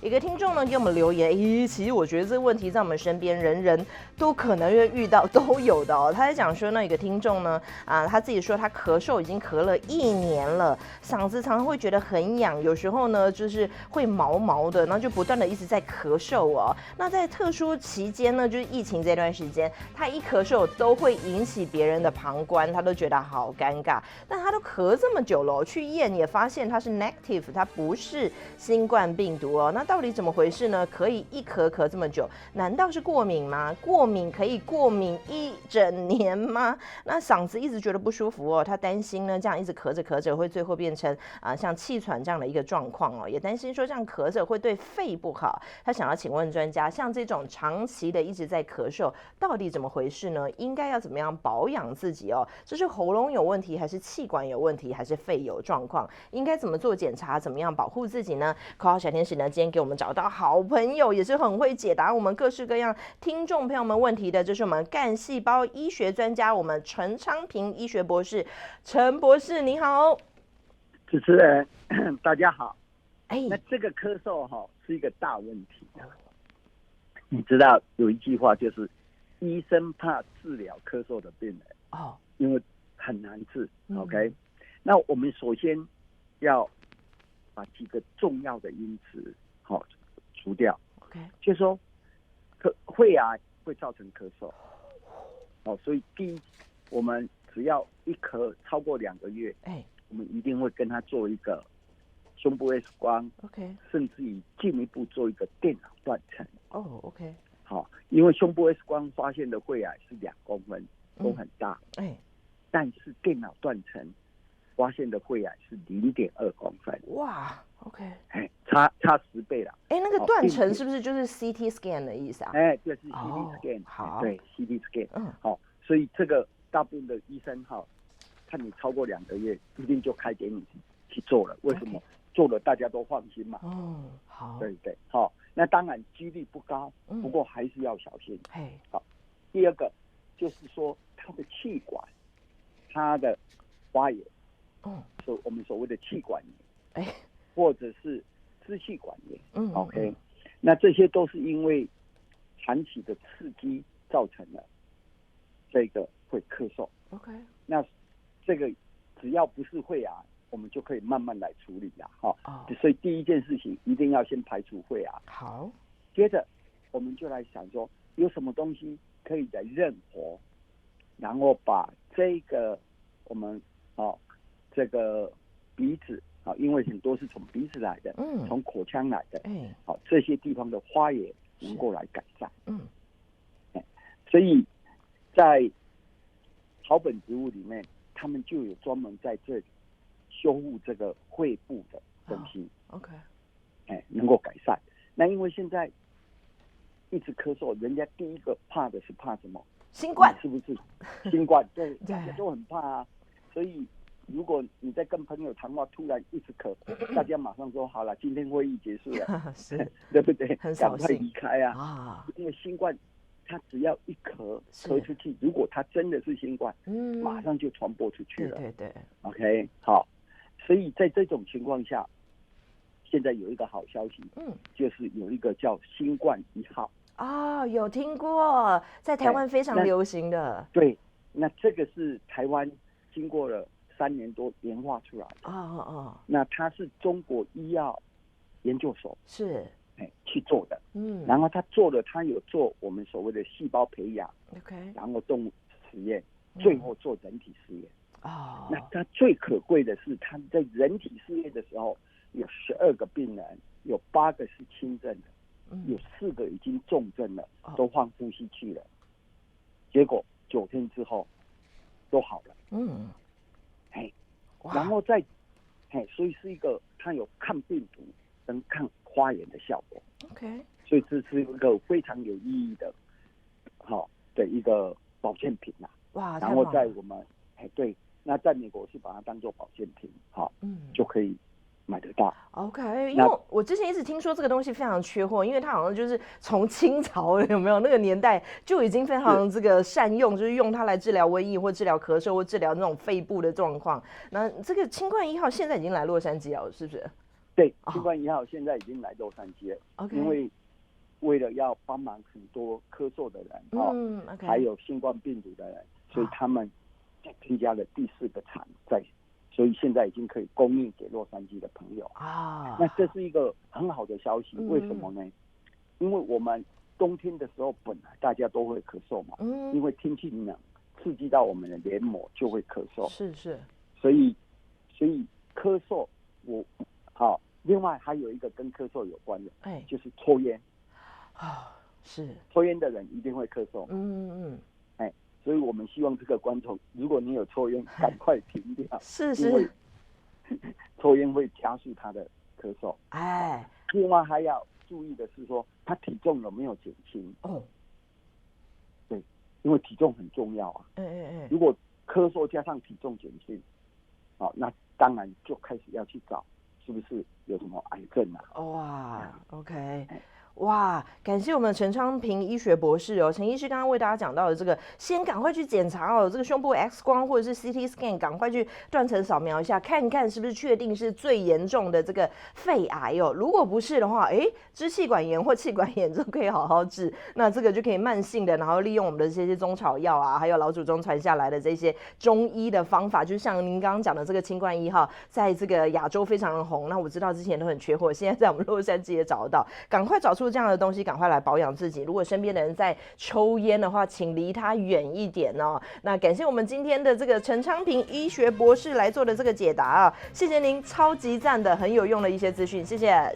一个听众呢给我们留言，其实我觉得这个问题在我们身边人人都可能会遇到，都有的哦。他在讲说呢，有个听众呢，他自己说他咳嗽已经咳了1年了，嗓子常常会觉得很痒，有时候呢就是会毛毛的，然后就不断的一直在咳嗽哦。那在特殊期间呢，就是疫情这段时间，他一咳嗽都会引起别人的旁观，他都觉得好尴尬。但他都咳这么久了，去验也发现他是 negative， 他不是新冠病毒哦。那到底怎么回事呢？可以一咳这么久，难道是过敏吗？过敏可以过敏1整年吗？那嗓子一直觉得不舒服哦，他担心呢，这样一直咳着会最后变成像气喘这样的一个状况哦，也担心说这样咳着会对肺不好。他想要请问专家，像这种长期的一直在咳嗽，到底怎么回事呢？应该要怎么样保养自己哦？这是喉咙有问题，还是气管有问题，还是肺有状况？应该怎么做检查？怎么样保护自己呢？口号小天使呢，今天给我们找到好朋友，也是很会解答我们各式各样听众朋友们问题的，这是我们干细胞医学专家，我们陈昌平医学博士，陈博士你好。主持人大家好。哎，那这个咳嗽是一个大问题的。你知道有一句话就是医生怕治疗咳嗽的病人哦，因为很难治。OK， 那我们首先要把几个重要的因子除掉。OK， 就是说肺癌会造成咳嗽。所以第一，我们只要一咳超过2个月，我们一定会跟他做一个胸部 X 光 ，OK， 甚至于进一步做一个电脑断层。OK， 好，因为胸部 X 光发现的肺癌是2公分，都很大，但是电脑断层发现的肺癌是0.2公分。哇 ，OK， 差10倍了。那个断层是不是就是 CT scan 的意思啊？就是 CT scan，好，对 CT scan，好，所以这个大部分的医生看你超过2个月，一定就开给你去做了。为什么？做了大家都放心嘛。好，对对，好，那当然几率不高，不过还是要小心。好，第二个就是说他的气管，他的发炎，我们所谓的气管炎，或者是支气管炎，OK， 那这些都是因为长期的刺激造成了这个会咳嗽。OK， 那这个只要不是肺癌，我们就可以慢慢来处理啦。所以第一件事情一定要先排除肺癌。好，接着我们就来想说，有什么东西可以来润活，然后把这个我们这个鼻子因为很多是从鼻子来的，从口腔来的，这些地方的发炎能够来改善。所以在草本植物里面，他们就有专门在这里修复这个肺部的东西。OK， 能够改善。那因为现在一直咳嗽，人家第一个怕的是怕什么？新冠，是不是？新冠，对，大家都很怕啊。所以如果你在跟朋友谈话，突然一直咳，大家马上说好了，今天会议结束了，对不对？赶快离开啊！因为新冠，它只要一咳出去，如果它真的是新冠，马上就传播出去了。对 ，OK， 好。所以在这种情况下，现在有一个好消息，就是有一个叫新冠1号。有听过，在台湾非常流行的。对，那这个是台湾经过了3年多研发出来的。那它是中国医药研究所去做的。然后他有做我们所谓的细胞培养，然后动物实验，最后做人体实验。那他最可贵的是，他在人体试验的时候，有12个病人，有8个是轻症的，有4个已经重症了，都换呼吸器了。结果9天之后都好了。然后所以是一个它有抗病毒跟抗发炎的效果。OK， 所以这是一个非常有意义的，的一个保健品啦。哇，然后在我们对。那在美国是把它当做保健品，就可以买得到。OK， 因为我之前一直听说这个东西非常缺货，因为它好像就是从清朝有没有那个年代就已经非常这个善用，就是用它来治疗瘟疫或治疗咳嗽或治疗那种肺部的状况。那这个新冠1号现在已经来洛杉矶了，是不是？对，清冠1号现在已经来洛杉矶了，因为了要帮忙很多咳嗽的人还有新冠病毒的人，所以他们添加了第4个厂在，所以现在已经可以供应给洛杉矶的朋友那这是一个很好的消息，为什么呢？因为我们冬天的时候本来大家都会咳嗽嘛，因为天气冷刺激到我们的黏膜就会咳嗽，是，所以咳嗽另外还有一个跟咳嗽有关的，就是抽烟是抽烟的人一定会咳嗽，所以我们希望这个观众，如果你有抽烟，赶快停掉，是，因为抽烟会加速他的咳嗽。另外还要注意的是说，他体重有没有减轻？对，因为体重很重要啊。如果咳嗽加上体重减轻，那当然就开始要去找是不是有什么癌症啊？OK。哇，感谢我们陈昌平医学博士陈医师刚刚为大家讲到的这个，先赶快去检查这个胸部 X 光或者是 CT scan， 赶快去断层扫描一下，看看是不是确定是最严重的这个肺癌如果不是的话，支气管炎或气管炎就可以好好治，那这个就可以慢性的，然后利用我们的这些中草药还有老祖宗传下来的这些中医的方法，就像您刚刚讲的这个清冠1号，在这个亚洲非常的红，那我知道之前都很缺货，现在在我们洛杉矶也找得到，赶快找出这样的东西，赶快来保养自己。如果身边的人在抽烟的话，请离他远一点那感谢我们今天的这个陈昌平医学博士来做的这个解答谢谢您，超级赞的，很有用的一些资讯，谢谢。